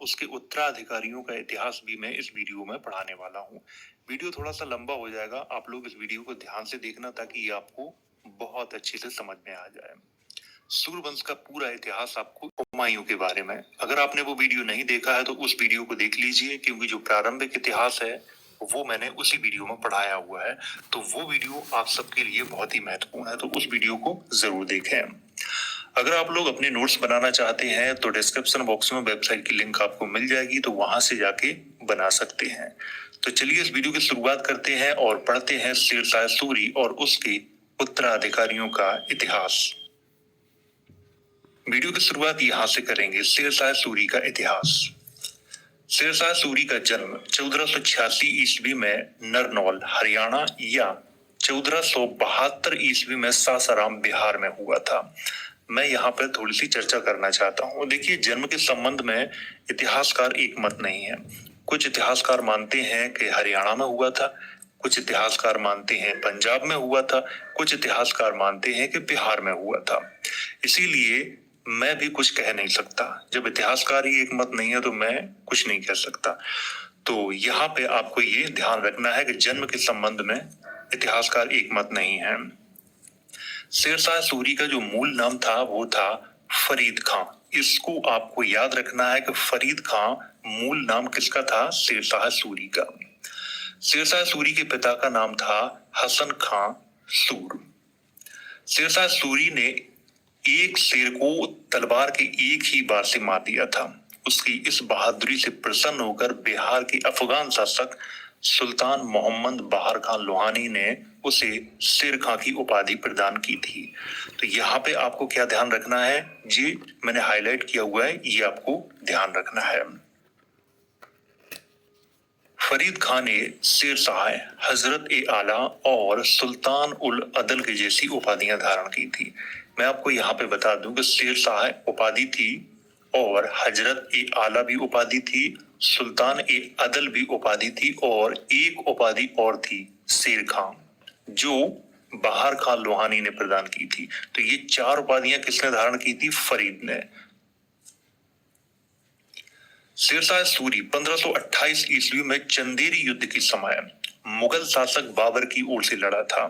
उसके उत्तराधिकारियों का इतिहास भी मैं इस वीडियो में पढ़ाने वाला हूँ। वीडियो थोड़ा सा लंबा हो जाएगा, आप लोग इस वीडियो को ध्यान से देखना ताकि ये आपको बहुत अच्छे से समझ में आ जाए। सूर्यवंश का पूरा इतिहास आपको हुमायूं के बारे में, अगर आपने वो वीडियो नहीं देखा है तो उस वीडियो को देख लीजिए, क्योंकि जो प्रारंभिक इतिहास है वो मैंने उसी वीडियो में पढ़ाया हुआ है। तो वो वीडियो आप सबके लिए बहुत ही महत्वपूर्ण है, तो उस वीडियो को जरूर देखें। अगर आप लोग अपने नोट्स बनाना चाहते हैं तो डिस्क्रिप्शन बॉक्स में वेबसाइट की लिंक आपको मिल जाएगी, तो वहां से जाके बना सकते हैं। तो चलिए इस वीडियो की शुरुआत करते हैं और पढ़ते हैं शेरशाह सूरी और उसके उत्तराधिकारियों का इतिहास। वीडियो की शुरुआत यहाँ से करेंगे, शेरशाह सूरी का इतिहास। शेरशाह सूरी का जन्म 1486 ईस्वी में नरनौल हरियाणा या 1472 ईस्वी में सासाराम बिहार में हुआ था। मैं यहाँ पर थोड़ी सी चर्चा करना चाहता हूँ। देखिए, जन्म के संबंध में इतिहासकार एक मत नहीं है। कुछ इतिहासकार मानते हैं कि हरियाणा में हुआ था, कुछ इतिहासकार मानते हैं पंजाब में हुआ था, कुछ इतिहासकार मानते हैं कि बिहार में हुआ था। इसीलिए मैं भी कुछ कह नहीं सकता। जब इतिहासकार ही एक मत नहीं है तो मैं कुछ नहीं कह सकता। तो यहाँ पे आपको ये ध्यान रखना है कि जन्म के संबंध में इतिहासकार एक मत नहीं है। शेरशाह सूरी का जो मूल नाम था वो था फरीद खां। इसको आपको याद रखना है कि फरीद खां मूल नाम किसका था? शेरशाह सूरी का। शेरशाह सूरी के पिता का नाम था हसन खां सूर। शेरशाह सूरी ने एक शेर को तलवार के एक ही बार से मार दिया था। उसकी इस बहादुरी से प्रसन्न होकर बिहार के अफगान शासक सुल्तान मोहम्मद बहार खान लोहानी ने उसे शेर खां की उपाधि प्रदान की थी। तो यहाँ पे आपको क्या ध्यान रखना है, जी मैंने हाईलाइट किया हुआ है, ये आपको ध्यान रखना है। फरीद खान ने शेरशाह, हजरत ए आला और सुल्तान उल अदल की जैसी उपाधियां धारण की थी। मैं आपको यहाँ पे बता दूं कि शेरशाह उपाधि थी और हजरत ए आला भी उपाधि थी, सुल्तान ए अदल भी उपाधि थी और एक उपाधि और थी शेर खां, जो बहार खान लोहानी ने प्रदान की थी। तो ये चार उपाधियां किसने धारण की थी? फरीद ने। शेरशाह सूरी 1528 ईस्वी में चंदेरी युद्ध के समय मुगल शासक बाबर की ओर से लड़ा था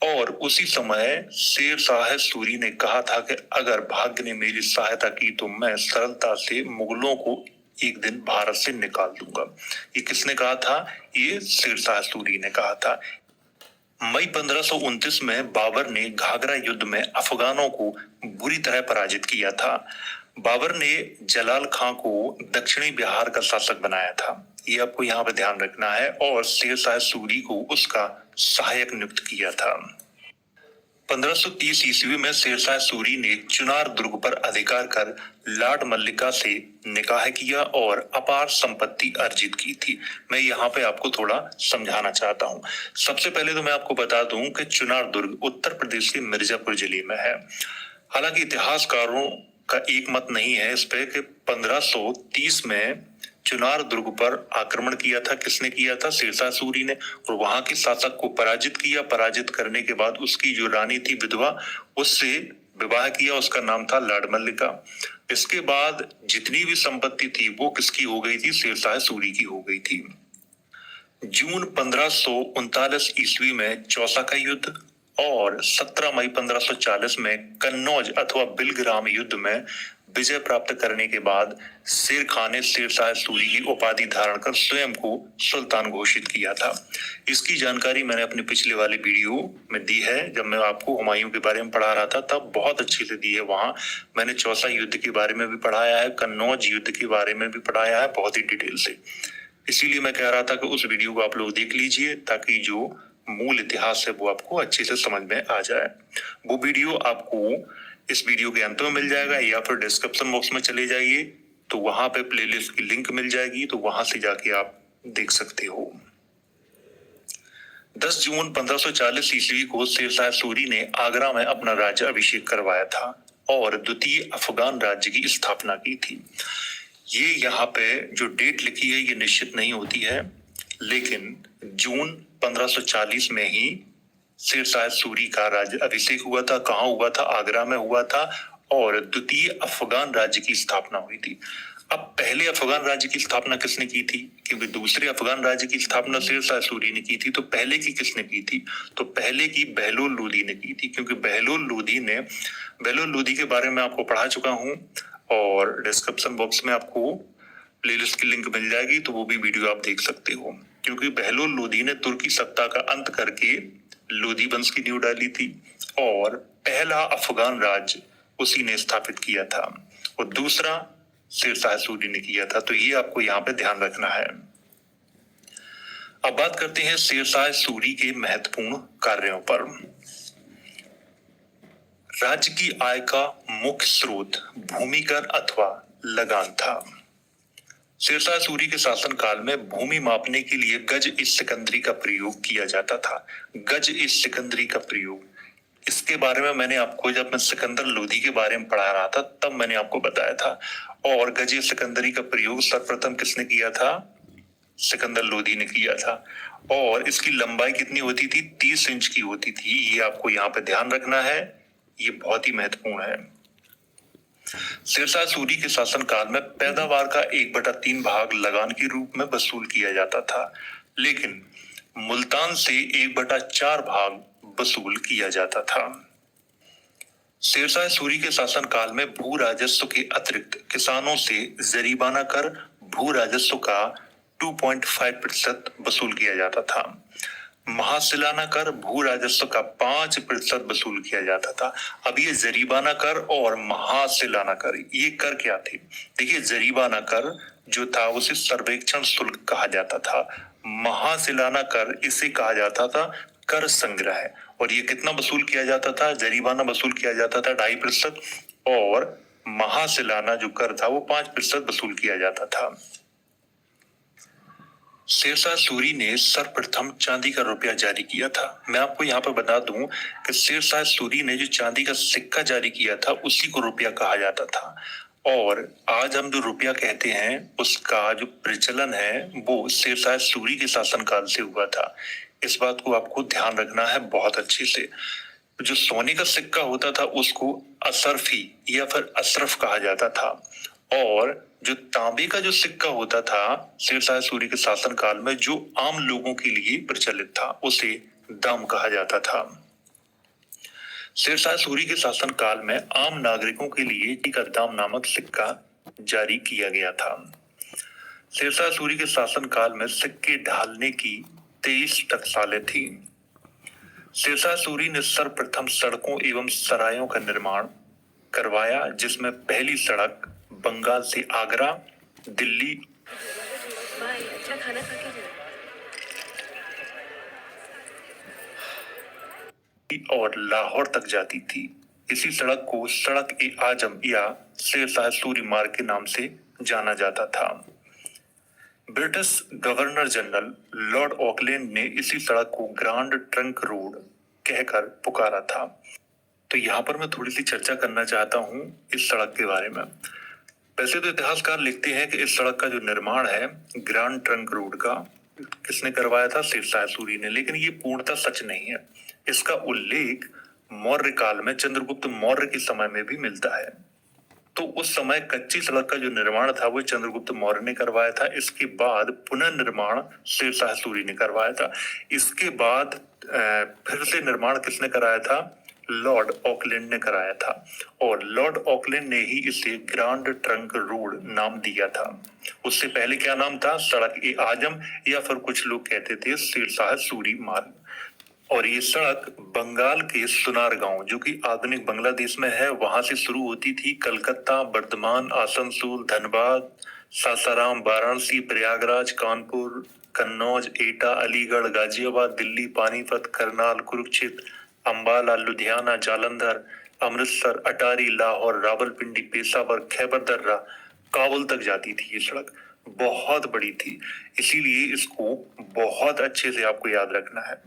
और उसी समय शेरशाह सूरी ने कहा था कि अगर भाग्य ने मेरी सहायता की तो मैं सरलता से मुगलों को एक दिन भारत से निकाल दूंगा। ये किसने कहा था? ये शेरशाह सूरी ने कहा था। मई 1529 में बाबर ने घाघरा युद्ध में अफगानों को बुरी तरह पराजित किया था। बाबर ने जलाल खां को दक्षिणी बिहार का शासक बनाया था, ये आपको यहाँ पे ध्यान रखना है, और शेरशाह सूरी को उसका सहायक नियुक्त किया था। 1530 ईस्वी में शेरशाह सूरी ने चुनार दुर्ग पर अधिकार कर लाड मल्लिका से निकाह किया और अपार संपत्ति अर्जित की थी। मैं यहाँ पे आपको थोड़ा समझाना चाहता हूँ। सबसे पहले तो मैं आपको बता दूं कि चुनार दुर्ग उत्तर प्रदेश के मिर्जापुर जिले में है। हालांकि इतिहासकारों का एक मत नहीं है इस पे कि 1530 में चुनार दुर्ग पर आक्रमण किया था। किसने किया था? शेरशाह सूरी ने, और वहां के शासक को पराजित किया। पराजित करने के बाद उसकी जो रानी थी विधवा, उससे विवाह किया, उसका नाम था लाड मल्लिका। इसके बाद जितनी भी संपत्ति थी वो किसकी हो गई थी? शेरशाह सूरी की हो गई थी। जून 1539 ईस्वी में चौसा का युद्ध और 17 मई 1540 में कन्नौज अथवा बिलग्राम युद्ध में विजय प्राप्त करने के बाद शेर खान ने शेरशाह सूरी की उपाधि धारण कर स्वयं को सुल्तान घोषित किया था। इसकी जानकारी मैंने अपने पिछले वाले वीडियो में दी है। जब मैं आपको हुमायूं के बारे में पढ़ा रहा था तब बहुत अच्छे से दी है। वहां मैंने चौसा युद्ध के बारे में भी पढ़ाया है, कन्नौज युद्ध के बारे में भी पढ़ाया है, बहुत ही डिटेल से। इसीलिए मैं कह रहा था कि उस वीडियो को आप लोग देख लीजिए ताकि जो मूल इतिहास है वो आपको अच्छे से समझ में आ जाए। वो वीडियो आपको इस वीडियो के अंत में मिल जाएगा या फिर डिस्क्रिप्शन बॉक्स में चले जाइए, तो वहां पे प्लेलिस्ट की लिंक मिल जाएगी, तो वहां से जाके आप देख सकते हो। 10 जून 1540 ईस्वी को शेरशाह सूरी ने आगरा में अपना राज्य अभिषेक करवाया था और द्वितीय अफगान राज्य की स्थापना की थी। ये यहाँ पे जो डेट लिखी है ये निश्चित नहीं होती है, लेकिन जून 1540 में ही शेरशाह सूरी का राज्य अभिषेक हुआ था। कहाँ हुआ था? आगरा में हुआ था और द्वितीय अफगान राज्य की स्थापना हुई थी। अब पहले अफगान राज्य की स्थापना किसने की थी? क्योंकि दूसरे अफगान राज्य की स्थापना शेरशाह सूरी ने की थी, तो पहले की किसने की थी? तो पहले की बहलोल लोदी ने की थी, क्योंकि बहलोल लोदी के बारे में आपको पढ़ा चुका हूं और डिस्क्रिप्शन बॉक्स में आपको प्लेलिस्ट की लिंक मिल जाएगी, तो वो भी वीडियो आप देख सकते हो। क्योंकि बहलोल लोदी ने तुर्की सत्ता का अंत करके लोदी वंश की नींव डाली थी और पहला अफगान राज्य उसी ने स्थापित किया था और दूसरा शेरशाह सूरी ने किया था। तो ये आपको यहाँ पे ध्यान रखना है। अब बात करते हैं शेरशाह सूरी के महत्वपूर्ण कार्यों पर। राज्य की आय का मुख्य स्रोत भूमिकर अथवा लगान था। शेरशाह सूरी के शासनकाल में भूमि मापने के लिए गज ए सिकंदरी का प्रयोग किया जाता था। गज ए सिकंदरी का प्रयोग, इसके बारे में मैंने आपको जब मैं सिकंदर लोदी के बारे में पढ़ा रहा था तब मैंने आपको बताया था। और गज ए सिकंदरी का प्रयोग सर्वप्रथम किसने किया था? सिकंदर लोदी ने किया था। और इसकी लंबाई कितनी होती थी? 30 इंच की होती थी। ये आपको यहाँ पे ध्यान रखना है, ये बहुत ही महत्वपूर्ण है। शेरशाह सूरी के शासनकाल में पैदावार का 1/3 भाग लगान के रूप में वसूल किया जाता था, लेकिन मुल्तान से 1/4 भाग वसूल किया जाता था। शेरशाह सूरी के शासनकाल में भू राजस्व के अतिरिक्त किसानों से जरीबाना कर भू राजस्व का 2.5% वसूल किया जाता था। महासिलाना कर भू राजस्व का 5% वसूल किया जाता था। अब ये जरीबाना कर और महासिलाना कर, ये कर क्या थे? देखिए, जरीबाना कर जो था उसे सर्वेक्षण शुल्क कहा जाता था। महासिलाना कर इसे कहा जाता था कर संग्रह। और ये कितना वसूल किया जाता था? जरीबाना वसूल किया जाता था 2.5% और महासिलाना जो कर था वो 5% वसूल किया जाता था। शेरशाह सूरी ने सर्वप्रथम चांदी का रुपया जारी किया था। मैं आपको यहाँ पर बता दूं कि शेरशाह सूरी ने जो चांदी का सिक्का जारी किया था उसी को रुपया कहा जाता था। और आज हम जो रुपया कहते हैं उसका जो प्रचलन है वो शेरशाह सूरी के शासनकाल से हुआ था। इस बात को आपको ध्यान रखना है बहुत अच्छे से। जो सोने का सिक्का होता था उसको असरफी या फिर अशरफ कहा जाता था और जो तांबे का जो सिक्का होता था शेरशाह सूरी के शासनकाल में जो आम लोगों के लिए प्रचलित था उसे दाम कहा जाता था। शेरशाह सूरी के शासनकाल में आम नागरिकों के लिए का दाम नामक सिक्का जारी किया गया था। शेरशाह सूरी के शासनकाल में सिक्के ढालने की 23 टकसालें थी। शेरशाह सूरी ने सर्वप्रथम सड़कों एवं सरायों का निर्माण करवाया, जिसमें पहली सड़क बंगाल से आगरा, दिल्ली अच्छा खाना खा के और लाहौर तक जाती थी। इसी सड़क को सड़क ए आजम या शेरशाह सूरी मार्ग के नाम से जाना जाता था। British governor general Lord Auckland ने इसी सड़क को ग्रैंड ट्रंक रोड कहकर पुकारा था। तो यहाँ पर मैं थोड़ी सी चर्चा करना चाहता हूँ इस सड़क के बारे में। वैसे तो इतिहासकार लिखते हैं कि इस सड़क का जो निर्माण है ग्रैंड ट्रंक रोड का किसने करवाया था? शेरशाह सूरी ने। लेकिन ये पूर्णतः सच नहीं है। इसका उल्लेख मौर्य काल में चंद्रगुप्त मौर्य के समय में भी मिलता है। तो उस समय कच्ची सड़क का जो निर्माण था वो चंद्रगुप्त मौर्य ने करवाया था। इसके बाद पुनर्निर्माण शेरशाह सूरी ने करवाया था। इसके बाद फिर से निर्माण किसने कराया था? लॉर्ड ऑकलैंड ने कराया था और लॉर्ड ऑकलैंड ने ही इसे ग्रैंड ट्रंक रोड नाम दिया था। उससे पहले क्या नाम था? सड़क ए आजम या फिर कुछ लोग कहते थे शेरशाह सूरी मार्ग। और ये सड़क बंगाल के सुनार गांव जो कि आधुनिक बांग्लादेश में है वहां से शुरू होती थी। कलकत्ता, बर्धमान, आसनसोल, धनबाद, सासाराम, वाराणसी, प्रयागराज, कानपुर, कन्नौज, एटा, अलीगढ़, गाजियाबाद, दिल्ली, पानीपत, करनाल, कुरुक्षेत्र, अंबाला, लुधियाना, जालंधर, अमृतसर, अटारी, लाहौर, रावलपिंडी, पेशावर, खैबर दर्रा, काबुल तक जाती थी। ये सड़क बहुत बड़ी थी, इसीलिए इसको बहुत अच्छे से आपको याद रखना है।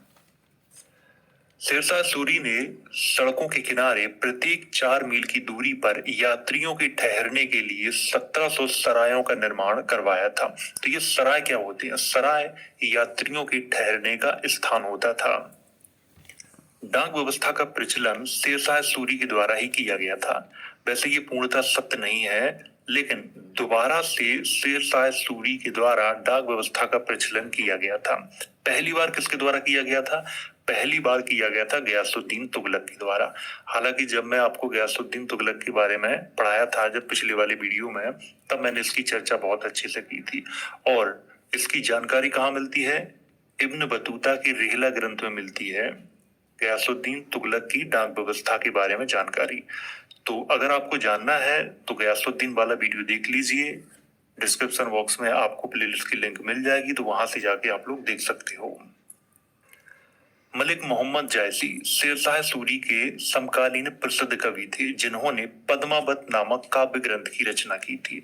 शेरशाह सूरी ने सड़कों के किनारे प्रत्येक 4 मील की दूरी पर यात्रियों के ठहरने के लिए 1700 सरायों का निर्माण करवाया था। तो ये सराय क्या होते हैं? सराय यात्रियों के ठहरने का स्थान होता था। डाक व्यवस्था का प्रचलन शेरशाह सूरी के द्वारा ही किया गया था। वैसे ये पूर्णतः सत्य नहीं है, लेकिन दोबारा से शेर शाह सूरी के द्वारा डाक व्यवस्था का प्रचलन किया गया था। पहली बार किसके द्वारा किया गया था? पहली बार किया गया था गयासुद्दीन तुगलक के द्वारा। हालांकि जब मैं आपको गयासुद्दीन तुगलक के बारे में पढ़ाया था जब पिछले वाले वीडियो में, तब मैंने इसकी चर्चा बहुत अच्छे से की थी। और इसकी जानकारी कहाँ मिलती है? इब्न बतूता के रिहला ग्रंथ में मिलती है गयासुद्दीन तुगलक की डाक व्यवस्था के बारे में जानकारी। तो अगर आपको जानना है तो गयासुद्दीन वाला वीडियो देख लीजिए, डिस्क्रिप्शन बॉक्स में आपको प्लेलिस्ट की लिंक मिल जाएगी, तो वहां से जाके आप लोग देख सकते हो। मलिक मोहम्मद जायसी शेरशाह सूरी के समकालीन प्रसिद्ध कवि थे, जिन्होंने पद्मावत नामक काव्य ग्रंथ की रचना की थी।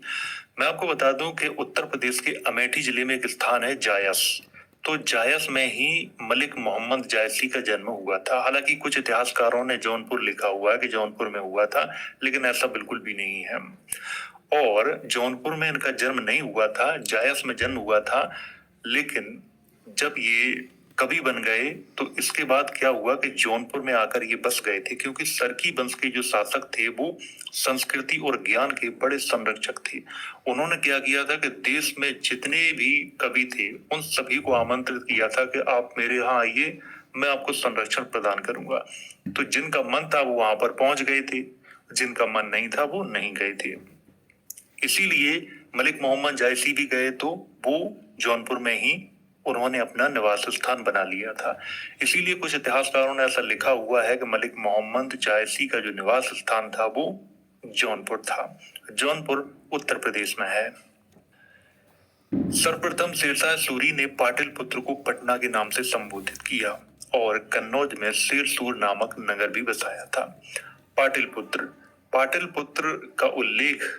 मैं आपको बता दूं कि उत्तर प्रदेश के अमेठी जिले में एक स्थान है जायस। तो जायस में ही मलिक मोहम्मद जायसी का जन्म हुआ था। हालांकि कुछ इतिहासकारों ने जौनपुर लिखा हुआ है कि जौनपुर में हुआ था, लेकिन ऐसा बिल्कुल भी नहीं है। और जौनपुर में इनका जन्म नहीं हुआ था, जायस में जन्म हुआ था। लेकिन जब ये कवि बन गए तो इसके बाद क्या हुआ कि जौनपुर में आकर ये बस गए थे, क्योंकि सरकी वंश के जो शासक थे वो संस्कृति और ज्ञान के बड़े संरक्षक थे। उन्होंने क्या किया था कि देश में जितने भी कवि थे उन सभी को आमंत्रित किया था कि आप मेरे यहाँ आइए, मैं आपको संरक्षण प्रदान करूंगा। तो जिनका मन था वो वहां पर पहुंच गए थे, जिनका मन नहीं था वो नहीं गए थे। इसीलिए मलिक मोहम्मद जायसी भी गए तो वो जौनपुर में ही उन्होंने अपना निवास स्थान बना लिया था। इसीलिए कुछ इतिहासकारों ने ऐसा लिखा हुआ है कि मलिक मोहम्मद जायसी का जो निवास स्थान था वो जौनपुर था। जौनपुर उत्तर प्रदेश में है। सर्वप्रथम शेरशाह सूरी ने पाटलिपुत्र को पटना के नाम से संबोधित किया और कन्नौज में शेरसूर नामक नगर भी बसाया था। पाटलिपुत्र पाटलिपुत्र का उल्लेख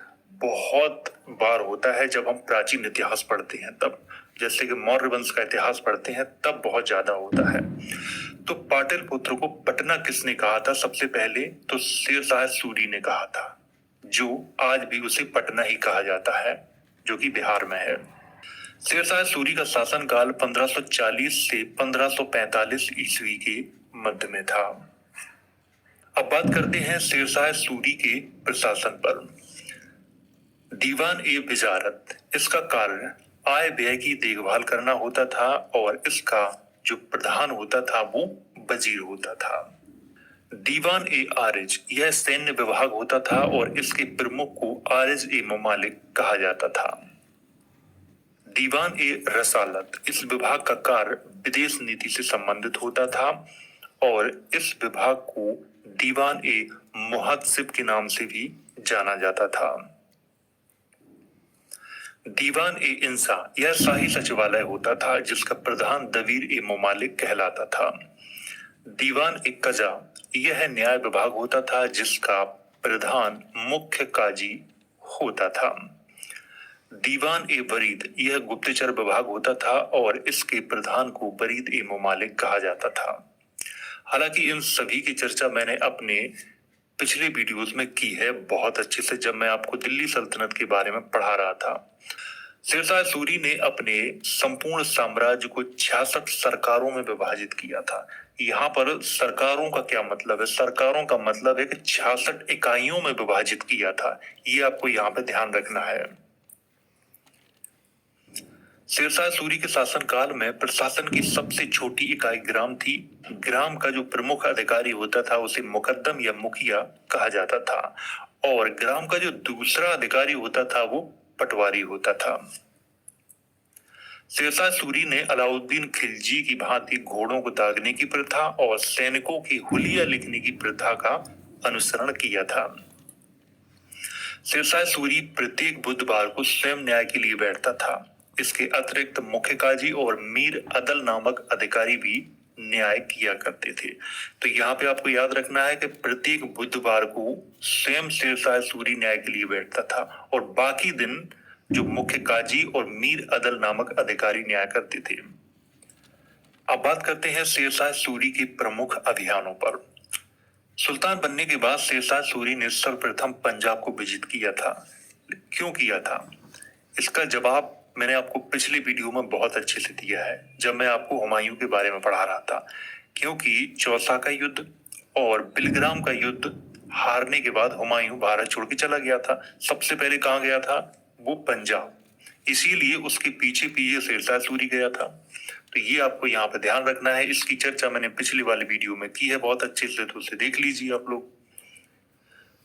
बहुत बार होता है जब हम प्राचीन इतिहास पढ़ते हैं, तब जैसे कि मौर्य वंश का इतिहास पढ़ते हैं तब बहुत ज्यादा होता है। तो पाटलिपुत्र को पटना किसने कहा था? सबसे पहले तो शेरशाह सूरी ने कहा था, जो आज भी उसे पटना ही कहा जाता है, जो कि बिहार में है। शेरशाह सूरी का शासनकाल 1540 से 1545 ईस्वी के मध्य में था। अब बात करते हैं शेरशाह सूरी के प्रशासन पर। दीवान ए विजारत, इसका कार्य आय व्यय की देखभाल करना होता था और इसका जो प्रधान होता था वो वजीर होता था। दीवान ए आरिज, यह सैन्य विभाग होता था और इसके प्रमुख को आरिज ए ममालिक कहा जाता था। दीवान ए रसालत, इस विभाग का कार्य विदेश नीति से संबंधित होता था और इस विभाग को दीवान ए मुहत्सिब के नाम से भी जाना जाता था। दीवान ए इंसा, यह शाही सचिवालय होता था जिसका प्रधान दवीर ए ममालिक कहलाता था। दीवान ए कजा, यह न्याय विभाग होता था जिसका प्रधान मुख्य काजी होता था। दीवान ए बरीद, यह गुप्तचर विभाग होता था और इसके प्रधान को बरीद ए ममालिक कहा जाता था। हालांकि इन सभी की चर्चा मैंने अपने पिछले वीडियोस में की है बहुत अच्छे से, जब मैं आपको दिल्ली सल्तनत के बारे में पढ़ा रहा था। शेरशाह सूरी ने अपने संपूर्ण साम्राज्य को 66 सरकारों में विभाजित किया था। यहाँ पर सरकारों का क्या मतलब है? सरकारों का मतलब है कि 66 इकाइयों में विभाजित किया था। ये आपको यहाँ पे ध्यान रखना है। शेरशाह सूरी के शासनकाल में प्रशासन की सबसे छोटी इकाई ग्राम थी। ग्राम का जो प्रमुख अधिकारी होता था उसे मुकद्दम या मुखिया कहा जाता था और ग्राम का जो दूसरा अधिकारी होता था वो पटवारी होता था। शेरशाह सूरी ने अलाउद्दीन खिलजी की भांति घोड़ों को दागने की प्रथा और सैनिकों की हुलिया लिखने की प्रथा का अनुसरण किया था। शेरशाह सूरी प्रत्येक बुधवार को स्वयं न्याय के लिए बैठता था। इसके अतिरिक्त मुख्य काजी और मीर अदल नामक अधिकारी भी न्याय किया करते थे। तो यहाँ पे आपको याद रखना है कि प्रत्येक बुधवार को स्वयं शेरशाह सूरी न्याय के लिए बैठता था और बाकी दिन जो मुख्य काजी और मीर अदल नामक अधिकारी न्याय करते थे। अब बात करते हैं शेरशाह सूरी के प्रमुख अभियानों पर। सुल्तान बनने के बाद शेरशाह सूरी ने सर्वप्रथम पंजाब को विजित किया था। क्यों किया था? इसका जवाब मैंने आपको पिछले वीडियो में बहुत अच्छे से दिया है जब मैं आपको हुमायूं के बारे में पढ़ा रहा था। क्योंकि चौसा का युद्ध और बिलग्राम का युद्ध हारने के बाद हुमायूं भारत छोड़ के चला गया था। सबसे पहले कहाँ गया था? वो पंजाब। इसीलिए उसके पीछे पीछे शेरशाह सूरी गया था। तो ये आपको यहाँ पे ध्यान रखना है। इसकी चर्चा मैंने पिछली वाली वीडियो में की है बहुत अच्छे से, तो उसे देख लीजिए आप लोग।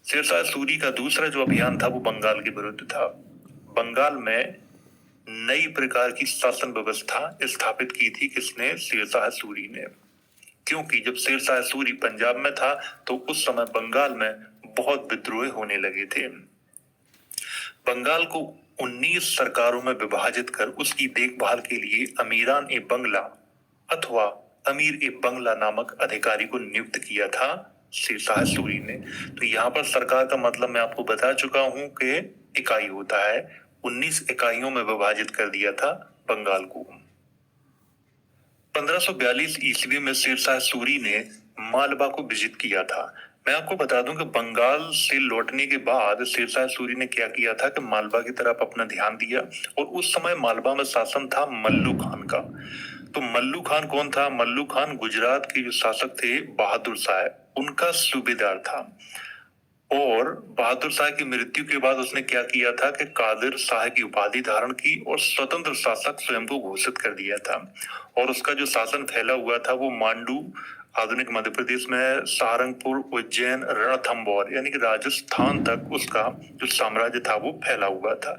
शेरशाह सूरी का दूसरा जो अभियान था वो बंगाल के विरुद्ध था। बंगाल में नई प्रकार की शासन व्यवस्था स्थापित की थी किसने? शेरशाह सूरी ने। क्योंकि जब शेरशाह सूरी पंजाब में था तो उस समय बंगाल में बहुत विद्रोह होने लगे थे। बंगाल को 19 सरकारों में विभाजित कर उसकी देखभाल के लिए अमीरान ए बंगला अथवा अमीर ए बंगला नामक अधिकारी को नियुक्त किया था शेरशाह सूरी ने। तो यहाँ पर सरकार का मतलब मैं आपको बता चुका हूं कि इकाई होता है। 19 इकाइयों में विभाजित कर दिया था बंगाल को। 1542 ईस्वी में शेरशाह सूरी ने मालवा को विजिट किया था। मैं आपको बता दूं कि बंगाल से लौटने के बाद शेरशाह सूरी ने क्या किया था कि मालवा की तरफ अपना ध्यान दिया। और उस समय मालवा में शासन था मल्लू खान का। तो मल्लू खान कौन था? मल्लू खान गुजरात के जो शासक थे बहादुर शाह, उनका सूबेदार था। और बहादुर शाह की मृत्यु के बाद उसने क्या किया था कि कादिर शाह की उपाधि धारण की और स्वतंत्र शासक स्वयं को घोषित कर दिया था। और उसका जो शासन फैला हुआ था वो मांडू, आधुनिक मध्य प्रदेश में सहारनपुर, उज्जैन, रणथंबोर यानी कि राजस्थान तक उसका जो साम्राज्य था वो फैला हुआ था।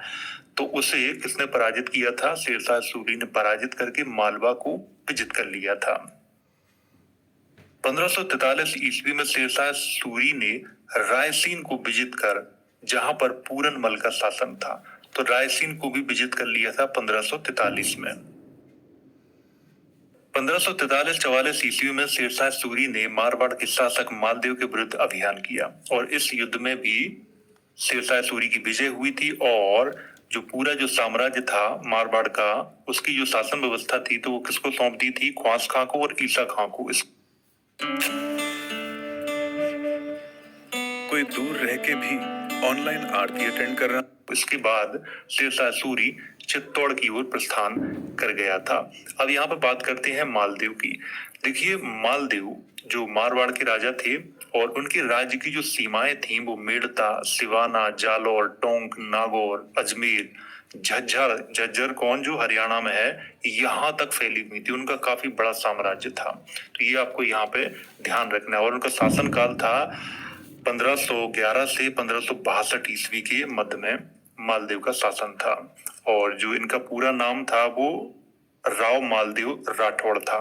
तो उसे किसने पराजित किया था? शेरशाह सूरी ने पराजित करके मालवा को विजित कर लिया था। 1543 ईस्वी में शेरशाह सूरी ने रायसीन को विजित कर, जहां पर पूरन मल का शासन था, तो रायसीन को भी विजित कर लिया था 1543 में। 1543-44 ईस्वी में शेरशाह सूरी ने मारवाड़ के शासक मालदेव के विरुद्ध अभियान किया और इस युद्ध में भी शेरशाह सूरी की विजय हुई थी। और जो पूरा जो साम्राज्य था मारवाड़ का, उसकी जो शासन व्यवस्था थी तो वो किसको सौंप दी थी? ख्वास खां को और ईसा खां को। कोई दूर रह के भी ऑनलाइन आरती अटेंड कर रहा। इसके बाद शेरशाह सूरी चित्तौड़ की ओर प्रस्थान कर गया था। अब यहाँ पर बात करते हैं मालदेव की। देखिए, मालदेव जो मारवाड़ के राजा थे और उनके राज्य की जो सीमाएं थी वो मेड़ता, सिवाना, जालौर, टोंक, नागौर, अजमेर, झज्जर कौन जो हरियाणा में है, यहाँ तक फैली हुई थी। उनका काफी बड़ा साम्राज्य था। तो ये आपको यहाँ पे ध्यान रखना है। और उनका शासन काल था 1511 से 1562 ईस्वी के मध्य में मालदेव का शासन था। और जो इनका पूरा नाम था वो राव मालदेव राठौड़ था।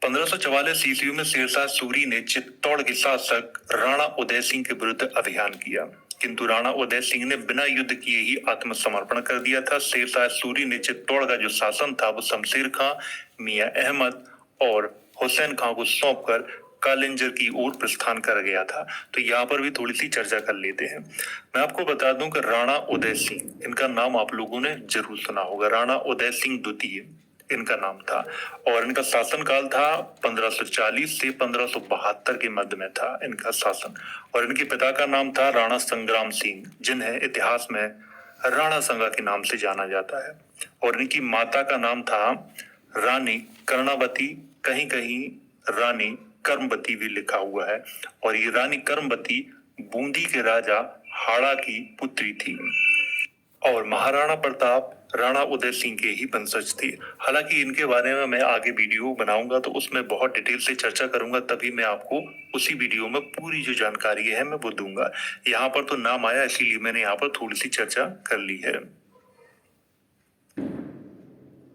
1544 ईस्वी में शेरशाह सूरी ने चित्तौड़ के शासक राणा उदय सिंह के विरुद्ध अभियान किया, किंतु राणा उदय सिंह ने बिना युद्ध किए ही आत्मसमर्पण कर दिया था। शेरशाह सूरी ने चित्तौड़ का जो शासन था वो शमशेर खां, मियां अहमद और हुसैन खां को सौंपकर कालिंजर की ओर प्रस्थान कर गया था। तो यहाँ पर भी थोड़ी सी चर्चा कर लेते हैं। मैं आपको बता दूं कि राणा उदय सिंह, इनका नाम आप लोगों ने जरूर सुना होगा। राणा उदय सिंह द्वितीय इनका नाम था और इनका शासन काल था 1540 से 1572 के मध्य में था इनका शासन। और इनके पिता का नाम था राणा संग्राम सिंह, जिन्हें इतिहास में राणा संगा के नाम से जाना जाता है। और इनकी माता का नाम था रानी कर्णावती, कहीं कहीं रानी कर्मवती भी लिखा हुआ है। और ये रानी कर्मवती बूंदी के राजा हाड़ा की पुत्री थी और महाराणा प्रताप राणा उदय सिंह के ही वंशज थी। हालांकि इनके बारे में मैं आगे वीडियो बनाऊंगा तो उसमें बहुत डिटेल से चर्चा करूंगा, तभी मैं आपको उसी वीडियो में पूरी जो जानकारी है मैं वो दूंगा। यहाँ पर तो नाम आया इसीलिए मैंने यहाँ पर थोड़ी सी चर्चा कर ली है।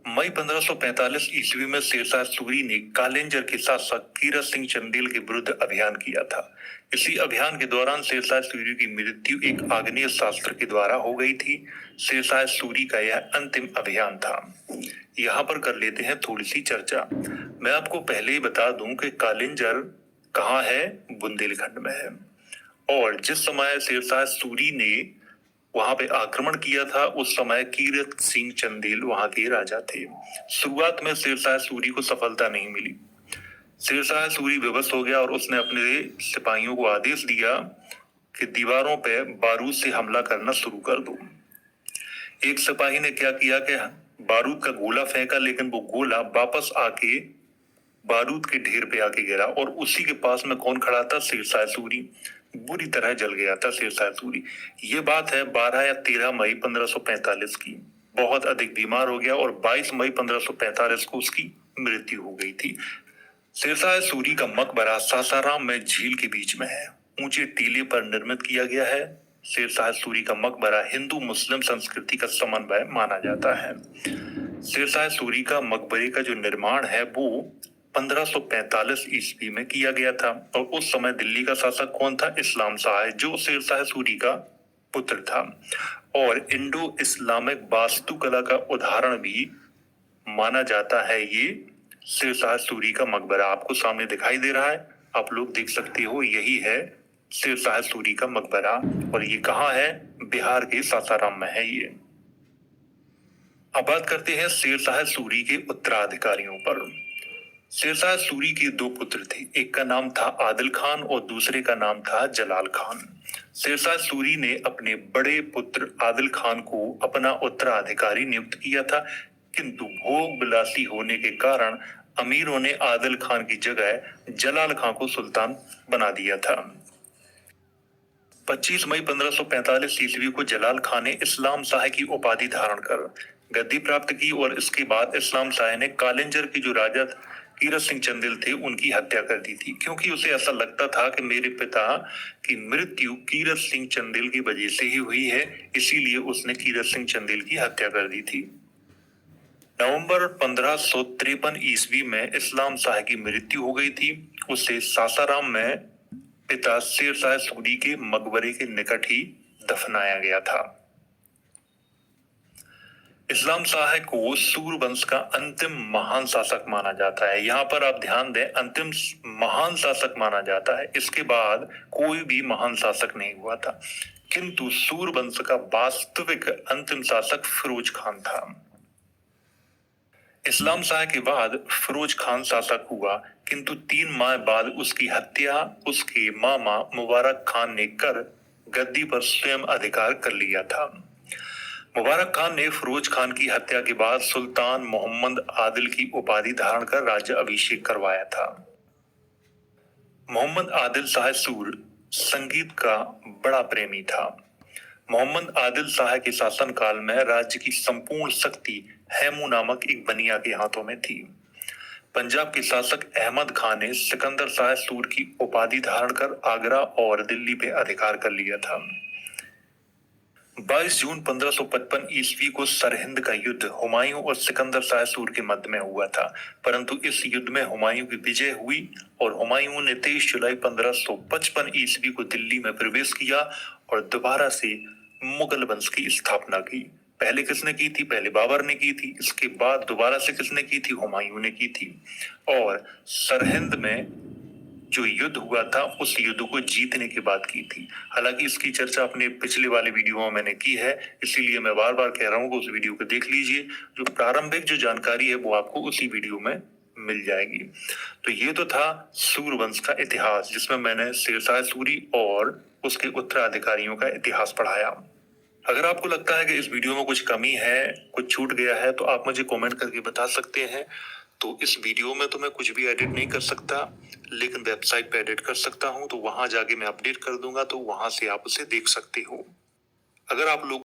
मई 1545 ईस्वी में शेरशाह सूरी ने कालिंजर के शासक कीरत सिंह चंदेल के विरुद्ध अभियान किया था। इसी अभियान के दौरान शेरशाह सूरी की मृत्यु एक आग्नेय शास्त्र के द्वारा हो गई थी। शेरशाह सूरी का यह अंतिम अभियान था। यहाँ पर कर लेते हैं थोड़ी सी चर्चा। मैं आपको पहले ही बता दूं कि कालिंजर कहाँ है? बुंदेलखंड में है। और जिस समय शेरशाह सूरी ने वहां पे आक्रमण किया था उस समय कीरत सिंह चंदेल वहां के राजा थे। शुरुआत में शेरशाह सूरी को सफलता नहीं मिली। शेरशाह सूरी विवश हो गया और उसने अपने सिपाहियों को आदेश दिया कि दीवारों पे बारूद से हमला करना शुरू कर दो। एक सिपाही ने क्या किया कि बारूद का गोला फेंका, लेकिन वो गोला वापस आके बारूद के ढेर पे आके गिरा और उसी के पास में कौन खड़ा था? शेरशाह सूरी। बुरी तरह जल गया था शेरशाह सूरी। ये बात है 12 या 13 मई 1545 की। बहुत अधिक बीमार हो गया और 22 मई 1545 को उसकी मृत्यु हो गई थी। शेरशाह सूरी का मकबरा सासाराम में झील के बीच में है। ऊंचे टीले पर निर्मित किया गया है। शेरशाह सूरी का मकबरा हिंदू मुस्लिम संस्कृति का समन्वय माना जाता है। शेरशाह सूरी का मकबरे का जो निर्माण है वो 1545 ईस्वी में किया गया था और उस समय दिल्ली का शासक कौन था? इस्लाम शाह, जो शेरशाह सूरी का पुत्र था। और इंडो इस्लामिक वास्तुकला का उदाहरण भी माना जाता है ये शेरशाह सूरी का मकबरा। आपको सामने दिखाई दे रहा है, आप लोग देख सकते हो, यही है शेरशाह सूरी का मकबरा। और ये कहाँ है? बिहार के सासाराम में है ये। अब बात करते हैं शेरशाह सूरी के उत्तराधिकारियों पर। शेरशाह सूरी के दो पुत्र थे, एक का नाम था आदिल खान और दूसरे का नाम था जलाल खान। शेरशाह सूरी ने अपने बड़े पुत्र आदिल खान को अपना उत्तराधिकारी नियुक्त किया था, किंतु भोग विलासी होने के कारण अमीरों ने आदिल खान की जगह जलाल खान को सुल्तान बना दिया था। 25 मई 1545 ईस्वी को जलाल खान ने इस्लाम शाह की उपाधि धारण कर गद्दी प्राप्त की और इसके बाद इस्लाम शाह ने कालिंजर के जो राजा कीरत सिंह चंदेल थे उनकी हत्या कर दी थी, क्योंकि उसे ऐसा लगता था कि मेरे पिता की मृत्यु कीरत सिंह चंदेल की वजह से ही हुई है, इसीलिए उसने कीरत सिंह चंदेल की हत्या कर दी थी। नवंबर 1553 ईस्वी में इस्लाम शाह की मृत्यु हो गई थी। उसे सासाराम में पिता शेरशाह सूरी के मकबरे के निकट ही दफनाया गया था। इस्लाम शाह को सूर वंश का अंतिम महान शासक माना जाता है। यहाँ पर आप ध्यान दें, अंतिम महान शासक माना जाता है, इसके बाद कोई भी महान शासक नहीं हुआ था। किंतु सूर वंश का वास्तविक अंतिम शासक फिरोज खान था। इस्लाम शाह के बाद फिरोज खान शासक हुआ, किंतु 3 माह बाद उसकी हत्या उसके मामा मुबारक खान ने कर गद्दी पर स्वयं अधिकार कर लिया था। मुबारक खान ने फिरोज खान की हत्या के बाद सुल्तान मोहम्मद आदिल की उपाधि धारण कर राज्य अभिषेक करवाया था। मोहम्मद आदिल शाह सूर संगीत का बड़ा प्रेमी था। मोहम्मद आदिल शाह के शासनकाल में राज्य की संपूर्ण शक्ति हैमू नामक एक बनिया के हाथों में थी। पंजाब के शासक अहमद खान ने सिकंदर शाह सूर की उपाधि धारण कर आगरा और दिल्ली पे अधिकार कर लिया था। 22 जून 1555 ईस्वी को सरहिंद का युद्ध हुमायूं और सिकंदर शाह सूर के मध्य में हुआ था, परंतु इस युद्ध में हुमायूं की विजय हुई और हुमायूं ने 23 जुलाई 1555 ईस्वी को दिल्ली में प्रवेश किया और दोबारा से मुगल वंश की स्थापना की। पहले किसने की थी? पहले बाबर ने की थी, इसके बाद दोबारा से किसने की थी? हुमायूं ने की थी। और सरहिंद में जो युद्ध हुआ था उस युद्ध को जीतने की बात की थी। हालांकि इसकी चर्चा अपने पिछले वाले वीडियो में मैंने की है, इसीलिए मैं बार बार कह रहा हूं कि उस वीडियो को देख लीजिए। जो प्रारंभिक जो जानकारी है वो आपको उसी वीडियो में मिल जाएगी। तो ये तो था सूर वंश का इतिहास, जिसमें मैंने शेरशाह सूरी और उसके उत्तराधिकारियों का इतिहास पढ़ाया। अगर आपको लगता है कि इस वीडियो में कुछ कमी है, कुछ छूट गया है, तो आप मुझे कमेंट करके बता सकते हैं। तो इस वीडियो में तो मैं कुछ भी एडिट नहीं कर सकता, लेकिन वेबसाइट पे एडिट कर सकता हूं, तो वहां जाके मैं अपडेट कर दूंगा, तो वहां से आप उसे देख सकते हो। अगर आप लोग